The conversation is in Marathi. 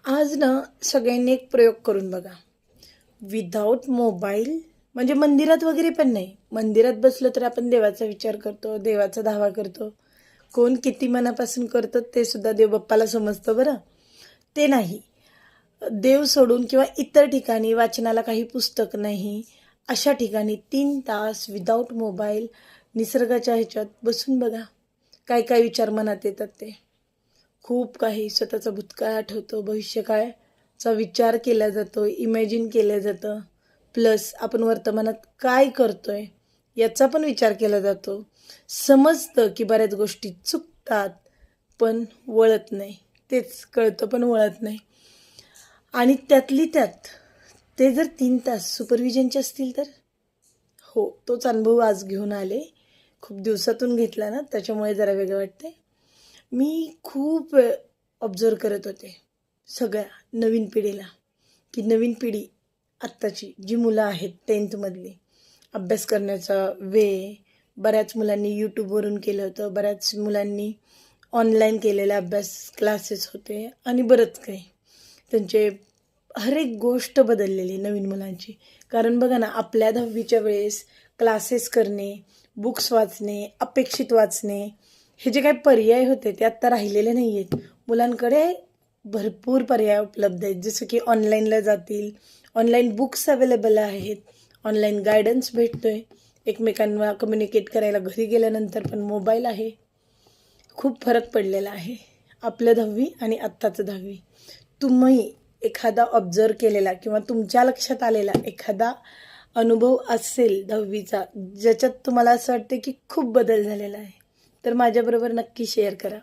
आज ना सगळ्यांनी एक प्रयोग करून बघा. विदाऊट मोबाईल म्हणजे मंदिरात वगैरे पण नाही. मंदिरात बसलो तर आपण देवाचा विचार करतो, देवाचा धावा करतो. कोण किती मनापासून करतं ते सुद्धा देव बाप्पाला समजतं बरं. ते नाही. देव सोडून किंवा इतर ठिकाणी वाचनाला काही पुस्तक नाही. अशा ठिकाणी 3 तास विदाऊट मोबाईल निसर्गाच्या ह्याच्यात बसून बघा. काय काय विचार मनात येतात ते. खूप काही स्वतःचा भूतकाळ आठवतो, भविष्यकाळचा विचार केला जातो, इमॅजिन केलं जातं. प्लस आपण वर्तमानात काय करतोय याचा पण विचार केला जातो. समजतं की बऱ्याच गोष्टी चुकतात, पण वळत नाही. तेच कळतं पण वळत नाही. आणि त्यातली त्यात ते जर 3 तास सुपरविजनचे असतील तर हो, तोच अनुभव आज घेऊन आले. खूप दिवसातून घेतला ना, त्याच्यामुळे जरा वेगळं वाटतंय. मी खूप ऑब्झर्व करत होते सगळ्या नवीन पिढीला, की नवीन पिढी आत्ताची जी मुलं आहेत 10th मधली, अभ्यास करण्याचा बऱ्याच मुलांनी यूट्यूबवरून केलं होतं, बऱ्याच मुलांनी ऑनलाईन केलेला अभ्यास क्लासेस होते आणि बरंच काही. त्यांचे हर एक गोष्ट बदललेली नवीन मुलांची. कारण बघा ना, आपल्या 10वीच्या वेळेस क्लासेस करणे, बुक्स वाचणे, अपेक्षित वाचणे, हे जे काही पर्याय होते ते आत्ता राहिलेले नाही आहेत. मुलांकडे भरपूर पर्याय उपलब्ध आहेत. जसं की ऑनलाईनला जातील, ऑनलाईन बुक्स अवेलेबल आहेत, ऑनलाईन गायडन्स भेटतो आहे, एकमेकांना कम्युनिकेट करायला घरी गेल्यानंतर पण मोबाईल आहे. खूप फरक पडलेला आहे आपलं 10वी आणि आत्ताचं 10वी. तुम्ही एखादा ऑब्झर्व केलेला किंवा तुमच्या लक्षात आलेला एखादा अनुभव असेल 10वीचा, ज्याच्यात तुम्हाला असं वाटतं की खूप बदल झालेला आहे, तर माझ्याबरोबर नक्की शेअर करा.